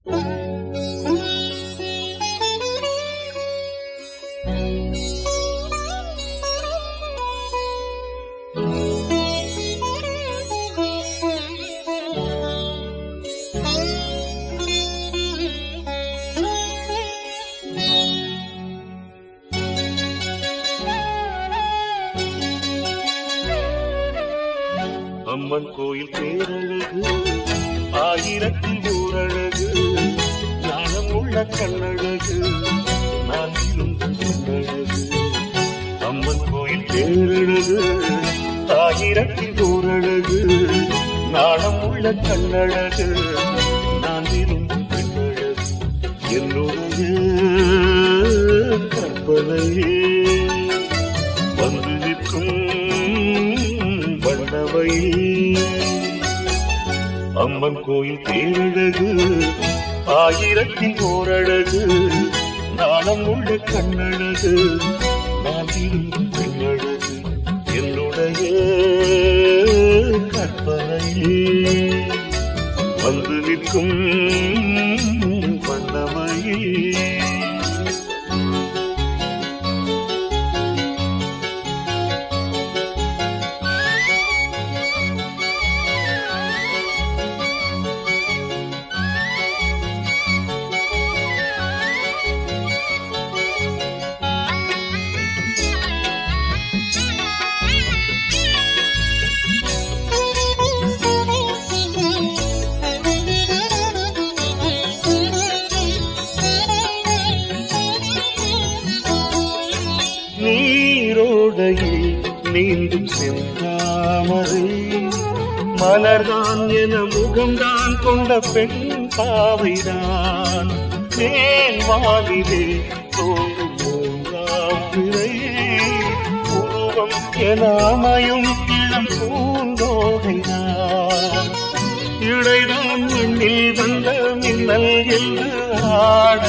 அம்மன் கோயில் பேரழகு ஆயிரத்தில் ஓரழகு ஞானம் உள்ள கண்ணழகு நான் விரும்பும் கண்ணழகு. அம்மன் கோயில் பேரழகு ஆயிரத்தில் ஓரழகு ஞானம் உள்ள கண்ணழகு நான் விரும்பும் கண்ணழகு. என்னுடைய கற்பனையே வந்து நிற்கும் வண்ணவை. அம்மன் கோயில் பேரழகு ஆயிரத்தில் ஓரழகு நாணம் உள்ள கண்ணழகு நான் விரும்பும் பெண்ணழகு. என்னுடைய கற்பனையே வந்து நிற்கும் வண்ணமையே. நீரோடையில் நீந்தும் செந்தாமரை மலர்தான் என முகம்தான் கொண்ட பெண் பாவைதான். மேல் வானிலே தோன்றும் மூன்றாம் பிறை உருவம் என அமையும் இளம் பூந்தோகைதான். இடைதான் மண்ணில் வந்த மின்னல் என்று ஆட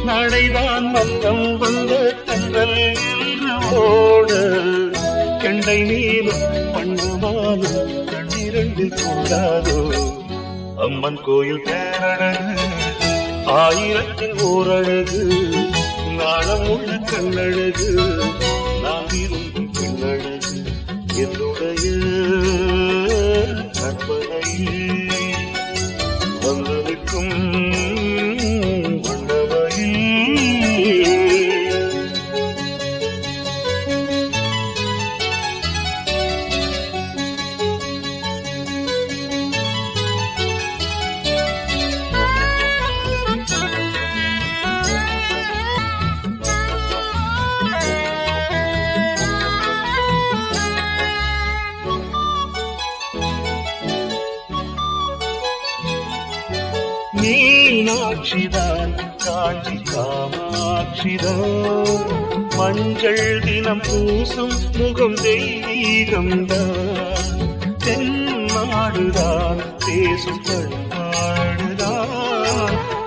நடைதான் மந்தம் வந்த கண்டல் என்று ஓட கெண்டை நீரும் பண்ணமாலும் கண்ணிரண்டில் கொண்டாதோ. அம்மன் கோயில் பேரழகு ஆயிரத்தில் ஓரழகு நாணம் உள்ள கண்ணழகு நான் விரும்பும் பெண்ணழகு. என்னுடைய கற்பனையே வந்து நிற்கும் மீனாட்சிதான் காஞ்சி காமாட்சிதான் மஞ்சள் தினம் பூசும் முகம் தெய்வீகம்தான். தென்னாடுதான் பேசும் பண்பாடுதான்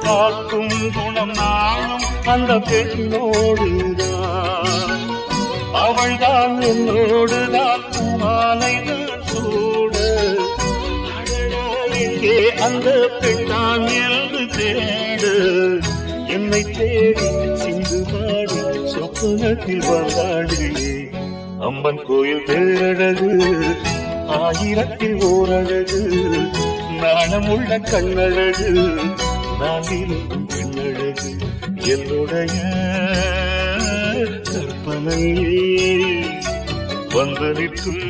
காக்கும் குணம் நானும் அந்த பெண்ணோடுதான். அவள்தான் என்னோடுதான் மாலைதான் சூட எங்கே அந்த பெண்ணான் என்று தேடு. என்னை தேடி சிந்து பாடி சொப்பனத்தில் வந்தாடி. அம்மன் கோயில் பேரழகு ஆயிரத்தில் ஓரழகு நாணம் உள்ள கண்ணழகு நான் விரும்பும் பெண்ணழகு. என்னுடைய கற்பனையே வந்து நிற்கும்